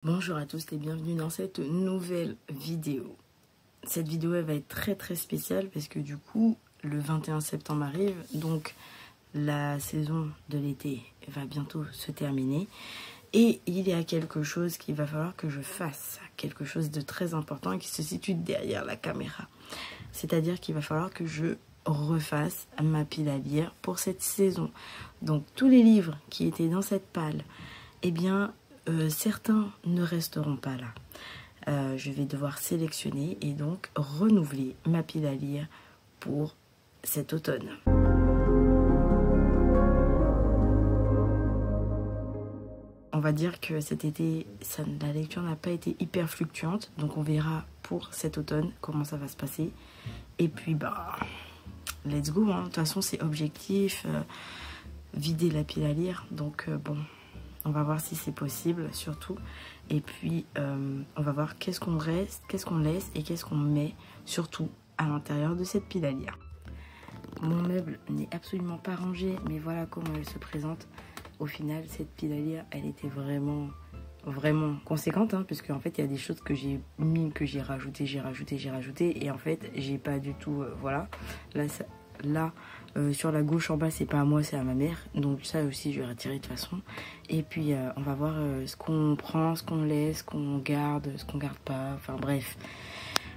Bonjour à tous et bienvenue dans cette nouvelle vidéo. Cette vidéo elle va être très spéciale parce que du coup le 21 septembre arrive, donc la saison de l'été va bientôt se terminer et il y a quelque chose qu'il va falloir que je fasse, quelque chose de très important qui se situe derrière la caméra. C'est-à-dire qu'il va falloir que je refasse ma pile à lire pour cette saison. Donc tous les livres qui étaient dans cette palle, eh bien certains ne resteront pas là. Je vais devoir sélectionner et donc renouveler ma pile à lire pour cet automne. On va dire que cet été, la lecture n'a pas été hyper fluctuante. Donc on verra pour cet automne comment ça va se passer. Et puis bah, let's go. De toute façon c'est objectif, vider la pile à lire. Donc bon... On va voir si c'est possible, surtout. Et puis, on va voir qu'est-ce qu'on reste, qu'est-ce qu'on laisse et qu'est-ce qu'on met, surtout, à l'intérieur de cette pile à lire. Mon meuble n'est absolument pas rangé, mais voilà comment elle se présente. Au final, cette pile à lire, elle était vraiment conséquente, parce qu'en fait, il y a des choses que j'ai mis, que j'ai rajouté. Et en fait, j'ai pas du tout... voilà. Là sur la gauche en bas c'est pas à moi, c'est à ma mère, donc ça aussi je vais retirer de toute façon. Et puis on va voir ce qu'on prend, ce qu'on laisse, ce qu'on garde pas, enfin bref,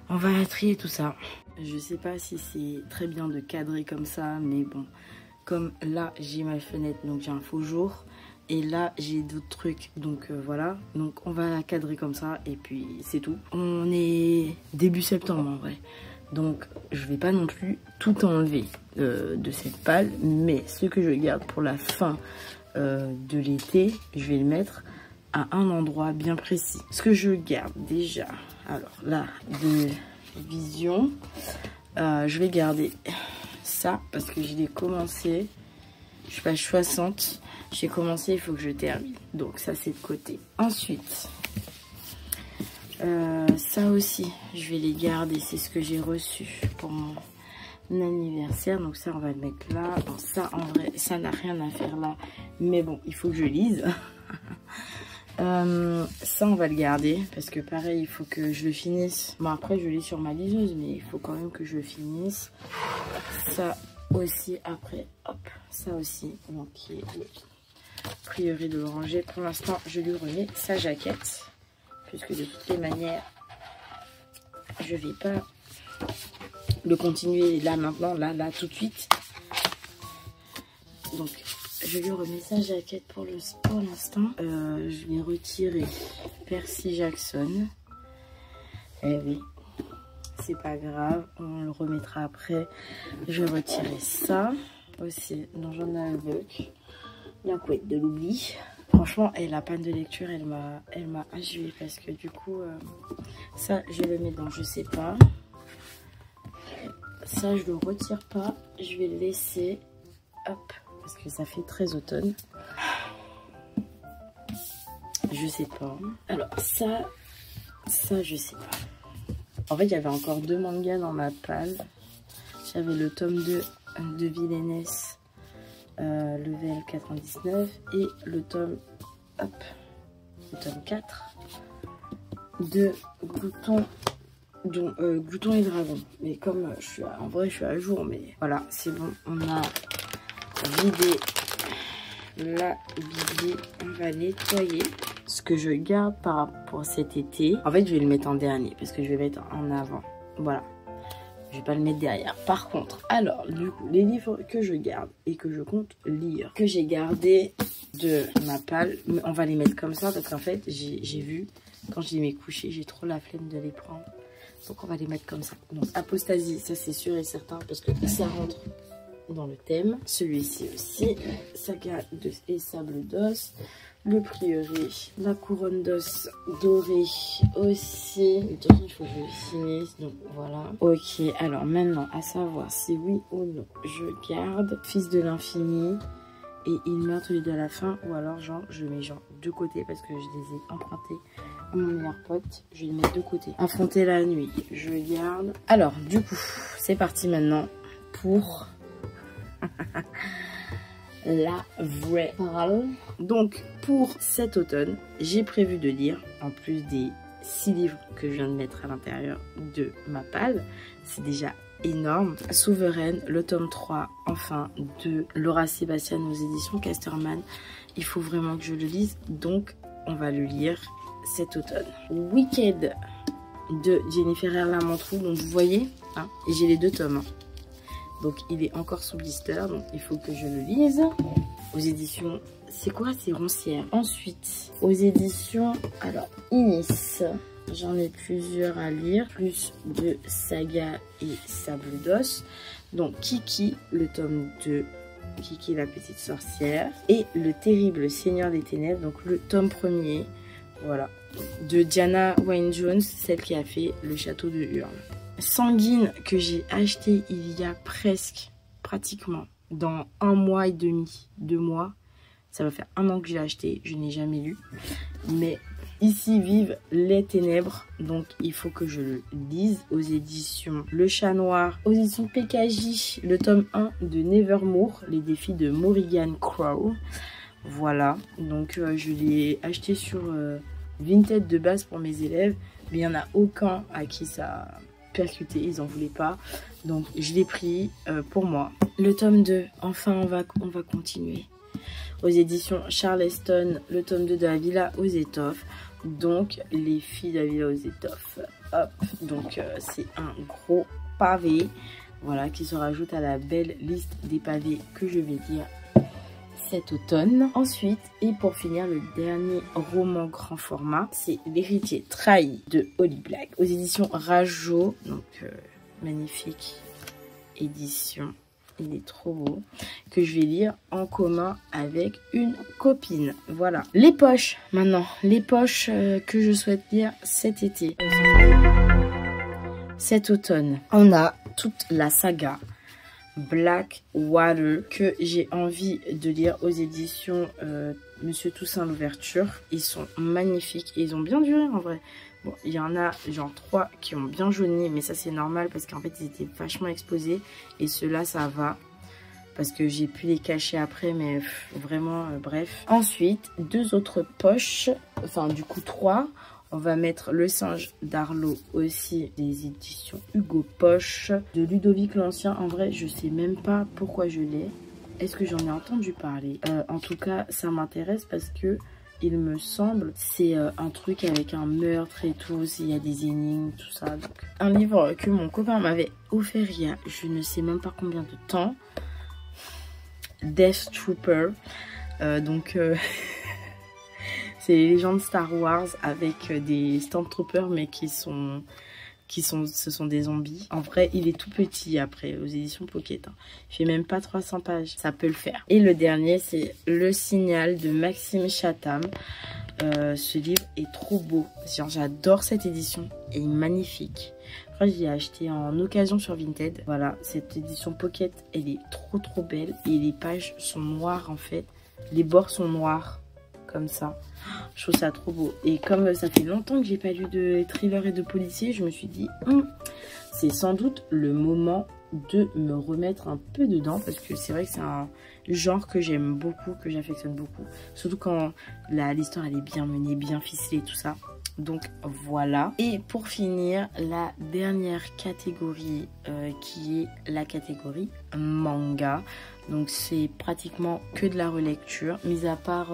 on va trier tout ça. Je sais pas si c'est très bien de cadrer comme ça, mais bon, comme là j'ai ma fenêtre, donc j'ai un faux jour, et là j'ai d'autres trucs, donc voilà, donc on va cadrer comme ça et puis c'est tout. On est début septembre en vrai, donc je vais pas non plus tout enlever de cette palle, mais ce que je garde pour la fin de l'été, je vais le mettre à un endroit bien précis. Ce que je garde déjà, alors là, de vision, je vais garder ça parce que je l'ai commencé, je suis page 60, j'ai commencé, il faut que je termine. Donc ça c'est de côté. Ensuite... ça aussi, je vais les garder. C'est ce que j'ai reçu pour mon anniversaire. Donc ça, on va le mettre là. Bon, ça, en vrai, ça n'a rien à faire là. Mais bon, il faut que je lise. Ça, on va le garder. Parce que pareil, il faut que je le finisse. Bon, après, je lis sur ma liseuse. Mais il faut quand même que je le finisse. Ça aussi, après, hop, ça aussi. Donc, il est priori de le ranger. Pour l'instant, je lui remets sa jaquette. Puisque de toutes les manières, je vais pas le continuer là maintenant, là tout de suite. Donc je lui remets sa jaquette pour l'instant. Je vais retirer Percy Jackson. Eh oui, c'est pas grave, on le remettra après. Je vais retirer ça aussi dans Journal Book. La couette de l'oubli. Franchement, et la panne de lecture, elle m'a achevée parce que du coup, ça, je le mets dans je sais pas. Ça, je le retire pas. Je vais le laisser, hop, parce que ça fait très automne. Je sais pas. Alors, ça, je sais pas. En fait, il y avait encore 2 mangas dans ma palle. J'avais le tome 2 de Villainess. Level 99 et le tome 4 de Glouton, Glouton et Dragon. Mais comme je suis en vrai je suis à jour, mais voilà, c'est bon, on a vidé la bibliothèque, on va nettoyer. Ce que je garde pour cet été, en fait je vais le mettre en dernier parce que je vais mettre en avant, voilà. Je vais pas le mettre derrière. Par contre, alors, du coup, les livres que je garde et que je compte lire, que j'ai gardé de ma palle, on va les mettre comme ça parce qu'en fait, j'ai vu, quand je les mets couchés, j'ai trop la flemme de les prendre. Donc, on va les mettre comme ça. Donc, Apostasie, ça c'est sûr et certain parce que ça rentre dans le thème. Celui-ci aussi, Saga et Sable d'Os. Le Prieuré, la couronne d'os dorée aussi. De toute façon, il faut que je finisse. Donc voilà. Ok, alors maintenant, à savoir si oui ou non, je garde Fils de l'infini et Il meurt tous les deux à la fin. Ou alors, genre, je mets genre de côté parce que je les ai empruntés à mon meilleur pote. Je les mets de côté. Affronter la nuit, je garde. Alors, du coup, c'est parti maintenant pour la vraie parole. Donc pour cet automne, j'ai prévu de lire, en plus des 6 livres que je viens de mettre à l'intérieur de ma palle, c'est déjà énorme. Souveraine, le tome 3, enfin, de Laura Sébastien aux éditions Casterman. Il faut vraiment que je le lise, donc on va le lire cet automne. Wicked de Jennifer Erlamontrou, donc vous voyez, hein, et j'ai les 2 tomes. Hein. Donc il est encore sous blister, donc il faut que je le lise. Aux éditions, c'est quoi? C'est Roncière. Ensuite, aux éditions, alors, Inis. J'en ai plusieurs à lire, plus de Saga et Sable d'Os. Donc Kiki, le tome 2, Kiki la petite sorcière. Et le terrible Seigneur des Ténèbres, donc le tome 1er, voilà, de Diana Wynne Jones, celle qui a fait le château de Hurle. Sanguine, que j'ai acheté il y a pratiquement, dans 1 mois et demi, 2 mois. Ça va faire 1 an que j'ai acheté, je n'ai jamais lu. Mais ici vivent les ténèbres, donc il faut que je le lise. Aux éditions Le Chat Noir, aux éditions PKJ, le tome 1 de Nevermore, les défis de Morrigan Crow. Voilà, donc je l'ai acheté sur Vinted de base pour mes élèves, mais il n'y en a aucun à qui ça a percuté, ils n'en voulaient pas. Donc je l'ai pris pour moi. Le tome 2, enfin on va continuer. Aux éditions Charleston, le tome 2 de la Villa aux Étoffes. Donc, les filles de la Villa aux Étoffes. Hop, donc c'est un gros pavé. Voilà, qui se rajoute à la belle liste des pavés que je vais lire cet automne. Ensuite, et pour finir, le dernier roman grand format, c'est L'héritier trahi de Holly Black. Aux éditions Rajo. Donc, magnifique édition. Il est trop beau, que je vais lire en commun avec une copine. Voilà. Les poches, maintenant. Les poches que je souhaite lire cet été. Cet automne. On a toute la saga Blackwater que j'ai envie de lire aux éditions Monsieur Toussaint l'Ouverture. Ils sont magnifiques et ils ont bien duré en vrai. Bon, il y en a genre 3 qui ont bien jauni, mais ça c'est normal parce qu'en fait ils étaient vachement exposés. Et ceux-là ça va parce que j'ai pu les cacher après, mais vraiment bref. Ensuite, 2 autres poches, enfin du coup 3. On va mettre Le Singe d'Arlo aussi des éditions Hugo Poche. De Ludovic l'Ancien, en vrai je sais même pas pourquoi je l'ai. Est-ce que j'en ai entendu parler? En tout cas ça m'intéresse parce que il me semble, c'est un truc avec un meurtre et tout, il y a des énigmes, tout ça. Donc, un livre que mon copain m'avait offert il y a je ne sais même pas combien de temps. Death Trooper. C'est les légendes Star Wars avec des Stormtroopers, mais ce sont des zombies. En vrai, il est tout petit après, aux éditions Pocket. Hein. Il fait même pas 300 pages, ça peut le faire. Et le dernier, c'est Le Signal de Maxime Chatham. Ce livre est trop beau. J'adore cette édition, elle est magnifique. Après, je l'ai acheté en occasion sur Vinted. Voilà, cette édition Pocket, elle est trop belle. Et les pages sont noires en fait. Les bords sont noirs, comme ça. Je trouve ça trop beau. Et comme ça fait longtemps que j'ai pas lu de thriller et de policier, je me suis dit, c'est sans doute le moment de me remettre un peu dedans. Parce que c'est vrai que c'est un genre que j'aime beaucoup, que j'affectionne beaucoup. Surtout quand l'histoire elle est bien menée, bien ficelée, tout ça. Donc voilà. Et pour finir, la dernière catégorie qui est la catégorie manga. Donc c'est pratiquement que de la relecture, mis à part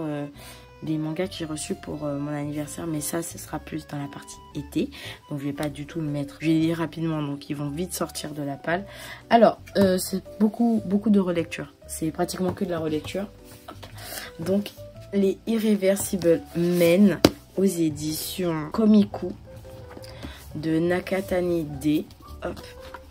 des mangas que j'ai reçus pour mon anniversaire, mais ça ce sera plus dans la partie été, donc je vais pas du tout le mettre. Je vais les lire rapidement, donc ils vont vite sortir de la palle. Alors c'est beaucoup de relecture, c'est pratiquement que de la relecture. Hop. Donc les Irreversible Men aux éditions Komiku de Nakatani D. Hop.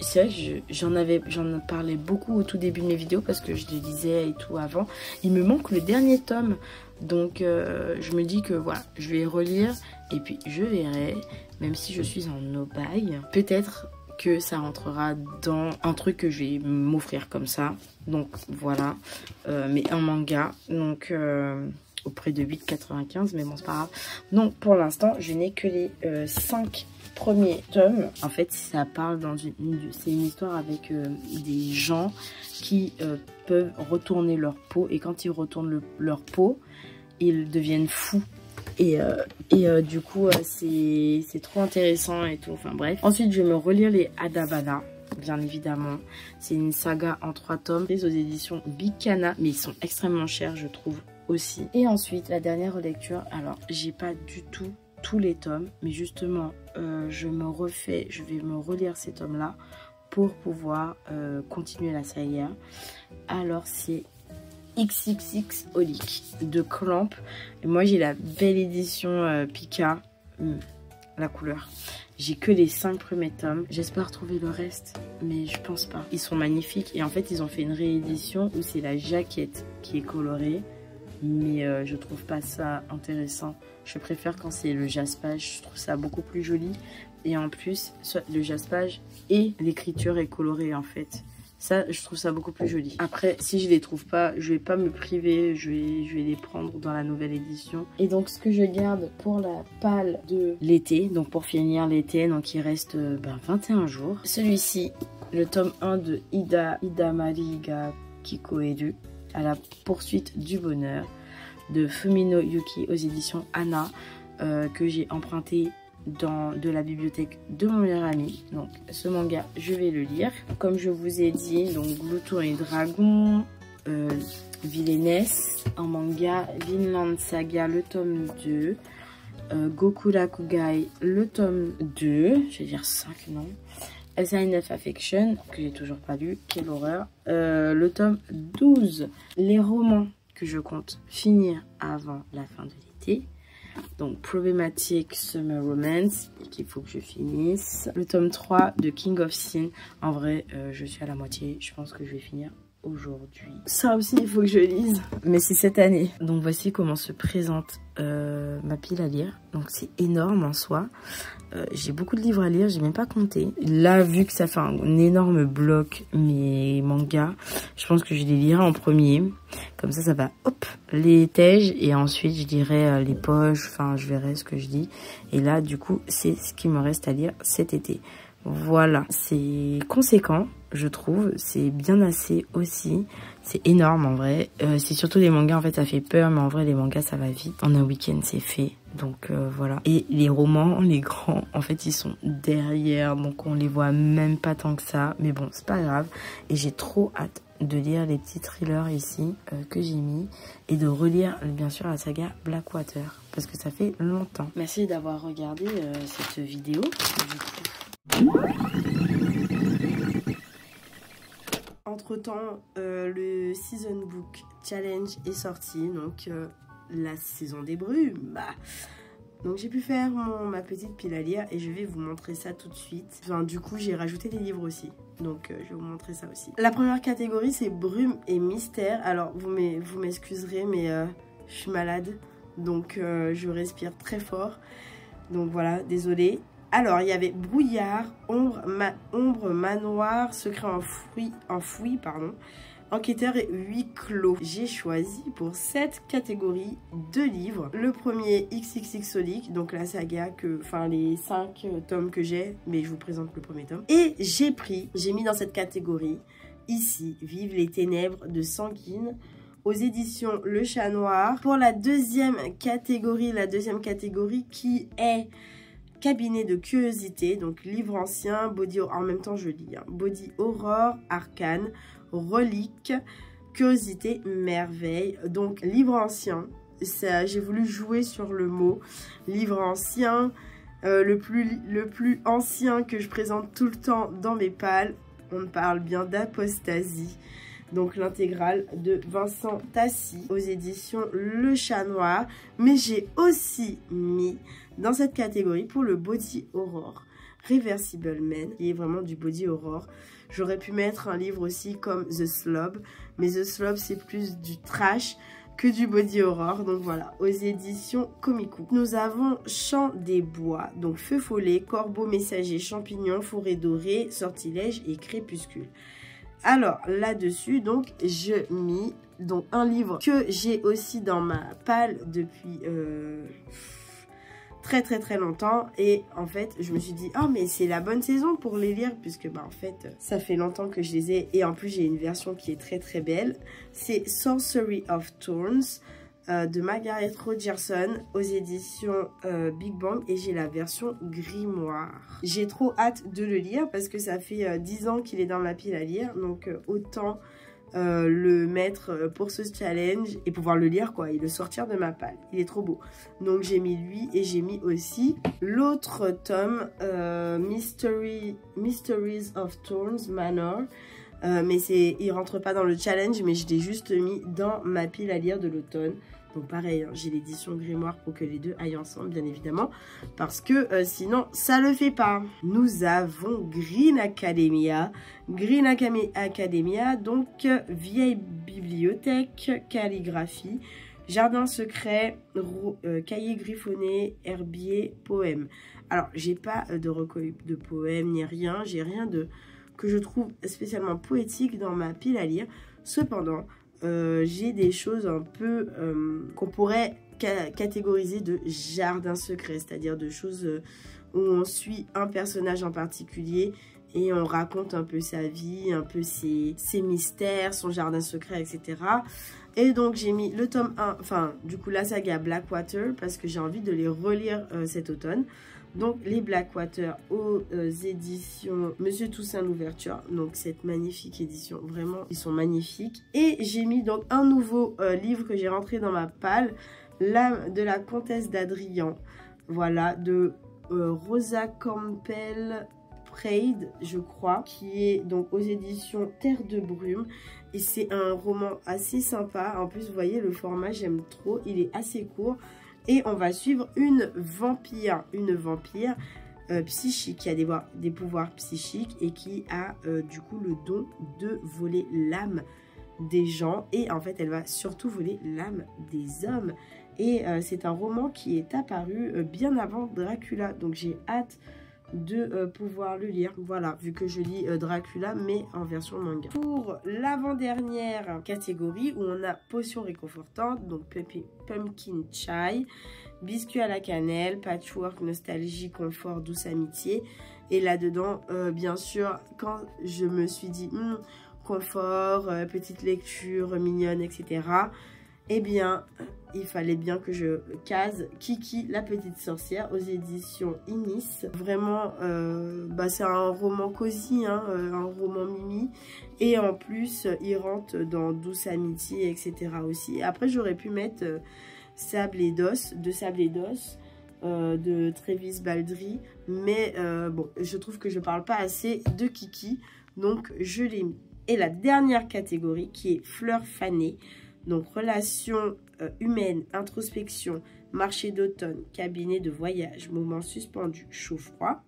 C'est vrai que j'en parlais beaucoup au tout début de mes vidéos parce que je les lisais et tout avant. Il me manque le dernier tome, donc je me dis que voilà, je vais relire et puis je verrai, même si je suis en no-buy, peut-être que ça rentrera dans un truc que je vais m'offrir comme ça. Donc voilà, mais un manga, donc au prix de 8,95, mais bon c'est pas grave. Donc pour l'instant je n'ai que les 5 premier tome, en fait, ça parle c'est une histoire avec des gens qui peuvent retourner leur peau. Et quand ils retournent leur peau, ils deviennent fous. Et du coup, c'est trop intéressant et tout. Enfin bref. Ensuite, je vais me relire les Adavana, bien évidemment. C'est une saga en 3 tomes, aux éditions Bicana, mais ils sont extrêmement chers, je trouve aussi. Et ensuite, la dernière relecture. Alors, j'ai pas du tout tous les tomes, mais justement, je vais me relire ces tomes-là pour pouvoir continuer la saga. Alors, c'est XXX Holic de Clamp. Et moi j'ai la belle édition Pika. La couleur. J'ai que les 5 premiers tomes. J'espère trouver le reste, mais je pense pas. Ils sont magnifiques et en fait ils ont fait une réédition où c'est la jaquette qui est colorée. Mais je trouve pas ça intéressant. Je préfère quand c'est le jaspage. Je trouve ça beaucoup plus joli. Et en plus, le jaspage et l'écriture est colorée en fait. Ça, je trouve ça beaucoup plus joli. Après, si je les trouve pas, je vais pas me priver. Je vais les prendre dans la nouvelle édition. Et donc, ce que je garde pour la palle de l'été, donc pour finir l'été, donc il reste 21 jours. Celui-ci, le tome 1 de Ida Mariga Kikoeru, à la poursuite du bonheur, de Fumino Yuki aux éditions Anna, que j'ai emprunté de la bibliothèque de mon meilleur ami. Donc ce manga je vais le lire comme je vous ai dit. Donc Glouton et Dragon, Villainess en manga, Vinland Saga le tome 2, Gokurakugai le tome 2, je vais dire 5 non, A Sign of Affection que j'ai toujours pas lu, quelle horreur, le tome 12, les romans que je compte finir avant la fin de l'été. Donc, Problematic Summer Romance, qu'il faut que je finisse. Le tome 3 de King of Sin. En vrai, je suis à la moitié. Je pense que je vais finir aujourd'hui. Ça aussi, il faut que je lise. Mais c'est cette année. Donc, voici comment se présente ma pile à lire. Donc, c'est énorme en soi. J'ai beaucoup de livres à lire, j'ai même pas compté. Là, vu que ça fait un énorme bloc, mes mangas, je pense que je les lirai en premier. Comme ça va, hop, les tèges. Et ensuite, je dirai les poches, enfin, je verrai ce que je dis. Et là, du coup, c'est ce qui me reste à lire cet été. Voilà, c'est conséquent, je trouve. C'est bien assez aussi. C'est énorme, en vrai. C'est surtout les mangas, en fait, ça fait peur. Mais en vrai, les mangas, ça va vite. En un week-end, c'est fait. Donc voilà. Et les romans, les grands, en fait, ils sont derrière. Donc on les voit même pas tant que ça. Mais bon, c'est pas grave. Et j'ai trop hâte de lire les petits thrillers ici que j'ai mis. Et de relire, bien sûr, la saga Blackwater. Parce que ça fait longtemps. Merci d'avoir regardé cette vidéo. Entre-temps, le Season Book Challenge est sorti. Donc la saison des brumes. Donc j'ai pu faire ma petite pile à lire et je vais vous montrer ça tout de suite. Enfin du coup j'ai rajouté des livres aussi. Donc je vais vous montrer ça aussi. La première catégorie c'est brume et mystère. Alors vous m'excuserez mais je suis malade. Donc je respire très fort. Donc voilà, désolée. Alors il y avait brouillard, ombre, manoir, secret enfoui, pardon. Enquêteur et huis clos. J'ai choisi pour cette catégorie 2 livres. Le premier XXX Holic, donc la saga enfin les 5 tomes que j'ai, mais je vous présente le premier tome. Et j'ai mis dans cette catégorie ici, Vive les ténèbres de Sanguine, aux éditions Le Chat Noir. Pour la deuxième catégorie qui est Cabinet de curiosité, donc livre ancien, en même temps je lis, hein, Body Horror, Arcane, Relique, Curiosité, Merveille. Donc livre ancien, j'ai voulu jouer sur le mot livre ancien, le plus ancien que je présente tout le temps dans mes pales. On parle bien d'Apostasie, donc l'intégrale de Vincent Tassi aux éditions Le Chat Noir. Mais j'ai aussi mis dans cette catégorie pour le Body Horror Reversible Man, qui est vraiment du Body Horror. J'aurais pu mettre un livre aussi comme The Slob, mais The Slob c'est plus du trash que du Body Horror. Donc voilà, aux éditions Komiku. Nous avons Chant des Bois, donc Feu Follet, Corbeau Messager, Champignon, Forêt Dorée, Sortilège et Crépuscule. Alors là-dessus, donc je mis donc un livre que j'ai aussi dans ma palle depuis très très très longtemps. Et en fait, je me suis dit, oh mais c'est la bonne saison pour les lire, puisque bah en fait, ça fait longtemps que je les ai. Et en plus, j'ai une version qui est très très belle. C'est Sorcery of Thorns de Margaret Rogerson aux éditions Big Bang, et j'ai la version grimoire. J'ai trop hâte de le lire parce que ça fait 10 ans qu'il est dans ma pile à lire, donc autant le mettre pour ce challenge et pouvoir le lire quoi, et le sortir de ma palle. Il est trop beau. Donc j'ai mis lui et j'ai mis aussi l'autre tome, Mysteries of Thorns Manor. Mais il rentre pas dans le challenge, mais je l'ai juste mis dans ma pile à lire de l'automne. Donc pareil, hein, j'ai l'édition grimoire pour que les deux aillent ensemble, bien évidemment, parce que sinon, ça le fait pas. Nous avons Green Academia. Green Academia, donc vieille bibliothèque, calligraphie, jardin secret, cahier griffonné, herbier, poème. Alors, j'ai pas de recueil de poèmes ni rien, j'ai rien de que je trouve spécialement poétique dans ma pile à lire. Cependant, j'ai des choses un peu qu'on pourrait catégoriser de jardin secret, c'est-à-dire de choses où on suit un personnage en particulier et on raconte un peu sa vie, un peu ses mystères, son jardin secret, etc. Et donc j'ai mis le tome 1, enfin du coup la saga Blackwater, parce que j'ai envie de les relire cet automne. Donc les Blackwater aux éditions Monsieur Toussaint l'Ouverture. Donc cette magnifique édition, vraiment ils sont magnifiques. Et j'ai mis donc un nouveau livre que j'ai rentré dans ma palle, L'âme de la comtesse d'Adrian. Voilà, de Rosa Campbell Praed, je crois, qui est donc aux éditions Terre de Brume. Et c'est un roman assez sympa. En plus vous voyez le format, j'aime trop, il est assez court. Et on va suivre une vampire psychique, qui a des pouvoirs psychiques et qui a du coup le don de voler l'âme des gens. Et en fait, elle va surtout voler l'âme des hommes. Et c'est un roman qui est apparu bien avant Dracula. Donc j'ai hâte de pouvoir le lire. Voilà, vu que je lis Dracula, mais en version manga. Pour l'avant-dernière catégorie, où on a potions réconfortantes, donc pumpkin chai, biscuit à la cannelle, patchwork, nostalgie, confort, douce amitié. Et là-dedans, bien sûr, quand je me suis dit confort, petite lecture mignonne, etc., eh bien, il fallait bien que je case Kiki, la petite sorcière, aux éditions Inis. Vraiment, c'est un roman cosy, hein, un roman mimi. Et en plus, il rentre dans Douce Amitié, etc. aussi. Après, j'aurais pu mettre Sable et d'os, de Travis Baldry. Mais bon, je trouve que je parle pas assez de Kiki. Donc, je l'ai mis. Et la dernière catégorie, qui est Fleurs fanées. Donc, relations humaines, introspection, marché d'automne, cabinet de voyage, moment suspendu, chaud-froid.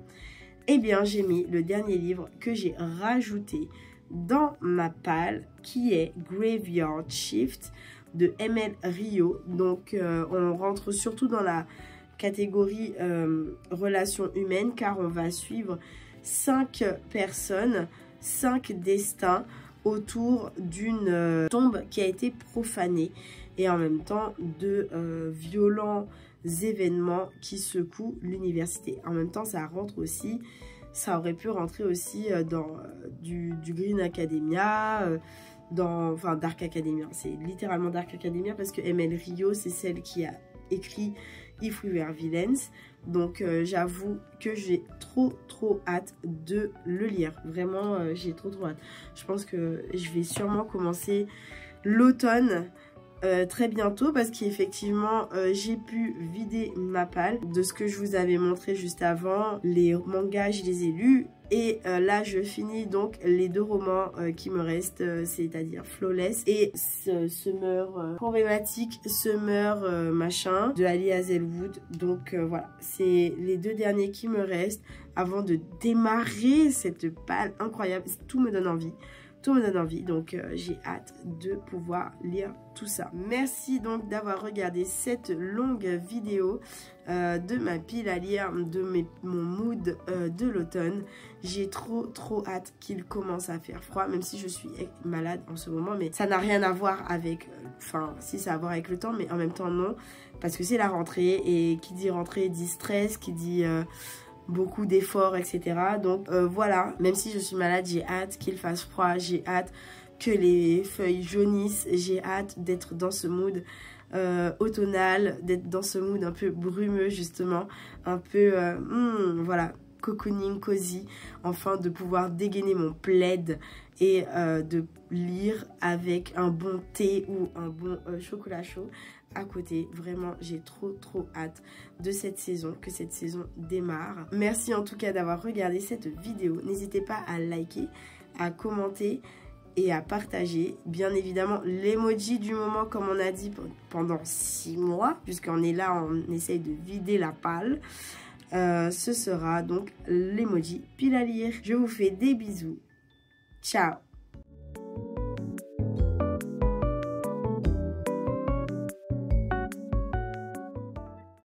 Eh bien, j'ai mis le dernier livre que j'ai rajouté dans ma palle, qui est Graveyard Shift de ML Rio. Donc, on rentre surtout dans la catégorie relations humaines, car on va suivre 5 personnes, 5 destins, autour d'une tombe qui a été profanée, et en même temps de violents événements qui secouent l'université. En même temps, ça rentre aussi, ça aurait pu rentrer aussi dans du Green Academia, enfin Dark Academia. C'est littéralement Dark Academia parce que ML Rio, c'est celle qui a écrit If We Were Villains. Donc j'avoue que j'ai trop hâte de le lire. Vraiment, j'ai trop hâte. Je pense que je vais sûrement commencer l'automne très bientôt, parce qu'effectivement j'ai pu vider ma palle de ce que je vous avais montré juste avant. Les mangas, je les ai lus. Et là, je finis donc les 2 romans qui me restent, c'est-à-dire Flawless et Summer problématique, Summer machin de Ali Hazelwood. Donc voilà, c'est les 2 derniers qui me restent avant de démarrer cette palle incroyable. Tout me donne envie. tout me donne envie. Donc j'ai hâte de pouvoir lire tout ça. Merci donc d'avoir regardé cette longue vidéo de ma pile à lire, de mon mood de l'automne. J'ai trop hâte qu'il commence à faire froid, même si je suis malade en ce moment, mais ça n'a rien à voir avec, enfin si ça a à voir avec le temps, mais en même temps non, parce que c'est la rentrée, et qui dit rentrée dit stress, qui dit beaucoup d'efforts, etc. Donc voilà, même si je suis malade, j'ai hâte qu'il fasse froid, j'ai hâte que les feuilles jaunissent, j'ai hâte d'être dans ce mood automnal, d'être dans ce mood un peu brumeux justement, un peu voilà, cocooning, cosy, enfin de pouvoir dégainer mon plaid et de lire avec un bon thé ou un bon chocolat chaud à côté. Vraiment, j'ai trop hâte de cette saison, que cette saison démarre. Merci en tout cas d'avoir regardé cette vidéo. N'hésitez pas à liker, à commenter et à partager. Bien évidemment, l'emoji du moment, comme on a dit pendant 6 mois, puisqu'on est là, on essaye de vider la palle. Ce sera donc l'emoji pile à lire. Je vous fais des bisous. Ciao!